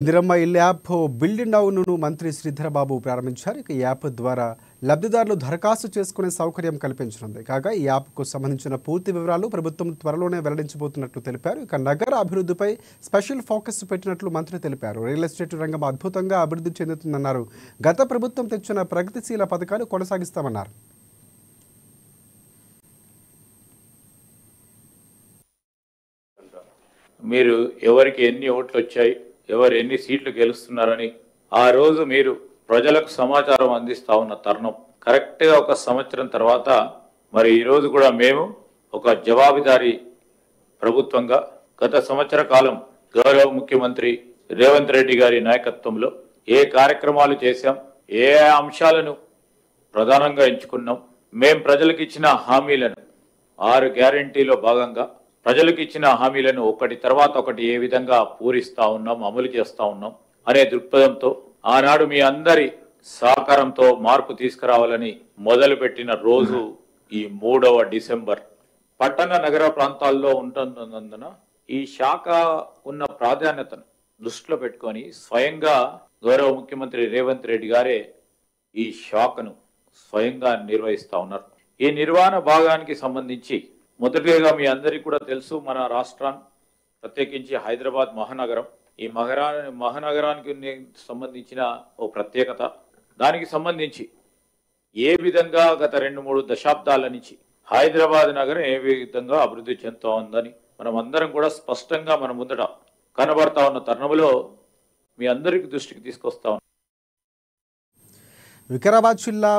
ఇందిరమ్మ ఇల్లు app build noun మంత్రి శ్రీధర్ బాబు ప్రారంభించారు. ఈ యాప్ ద్వారా లబ్ధిదారులు దరఖాస్తు చేసుకునే సౌకర్యం కల్పించనుంది. కాగా ఈ యాప్కు సంబంధించిన పూర్తి వివరాలు ప్రభుత్వం త్వరలోనే వెల్లడించబోతున్నట్లు తెలిపారు. ఇక నగర అభివృద్ధిపై స్పెషల్ ఫోకస్ పెట్టినట్లు మంత్రి తెలిపారు. రియల్ ఎస్టేట్ రంగం అద్భుతంగా అభివృద్ధి చెందుతుందన్నారు. గత ప్రభుత్వం తెచ్చిన ప్రగతిశీల పథకాలు కొనసాగిస్తామన్నారు. మీరు ఎవరికి ఎన్ని ఓట్లు వచ్చాయి, ఎవరు ఎన్ని సీట్లు గెలుస్తున్నారని ఆ రోజు మీరు ప్రజలకు సమాచారం అందిస్తా ఉన్న తరుణం కరెక్ట్గా ఒక సంవత్సరం తర్వాత మరి ఈ రోజు కూడా మేము ఒక జవాబుదారీ ప్రభుత్వంగా గత సంవత్సర కాలం గౌరవ ముఖ్యమంత్రి రేవంత్ రెడ్డి గారి నాయకత్వంలో ఏ కార్యక్రమాలు చేశాం, ఏ అంశాలను ప్రధానంగా ఎంచుకున్నాం, మేము ప్రజలకు ఇచ్చిన హామీలను 6 గ్యారెంటీలో భాగంగా ప్రజలకు ఇచ్చిన హామీలను ఒకటి తర్వాత ఒకటి ఏ విధంగా పూరిస్తా ఉన్నాం, అమలు చేస్తా ఉన్నాం అనే దృక్పథంతో ఆనాడు మీ అందరి సహకారంతో మార్పు తీసుకురావాలని మొదలుపెట్టిన రోజు ఈ 3వ డిసెంబర్. పట్టణ నగర ప్రాంతాల్లో ఉంటున్నందున ఈ శాఖ ఉన్న ప్రాధాన్యతను దృష్టిలో పెట్టుకొని స్వయంగా గౌరవ ముఖ్యమంత్రి రేవంత్ రెడ్డి గారే ఈ శాఖను స్వయంగా నిర్వహిస్తా ఉన్నారు. ఈ నిర్వహణ భాగానికి సంబంధించి మొదటిగా మీ అందరికీ కూడా తెలుసు, మన రాష్ట్రాన్ని ప్రత్యేకించి హైదరాబాద్ మహానగరం, ఈ మహానగరానికి సంబంధించిన ఓ ప్రత్యేకత, దానికి సంబంధించి ఏ విధంగా గత 2-3 దశాబ్దాల నుంచి హైదరాబాద్ నగరం ఏ విధంగా అభివృద్ధి చెందుతా ఉందని మనం అందరం కూడా స్పష్టంగా మన ముందట కనబడతా ఉన్న తరుణంలో మీ అందరికి దృష్టికి తీసుకొస్తా ఉన్నాం. వికారాబాద్ జిల్లా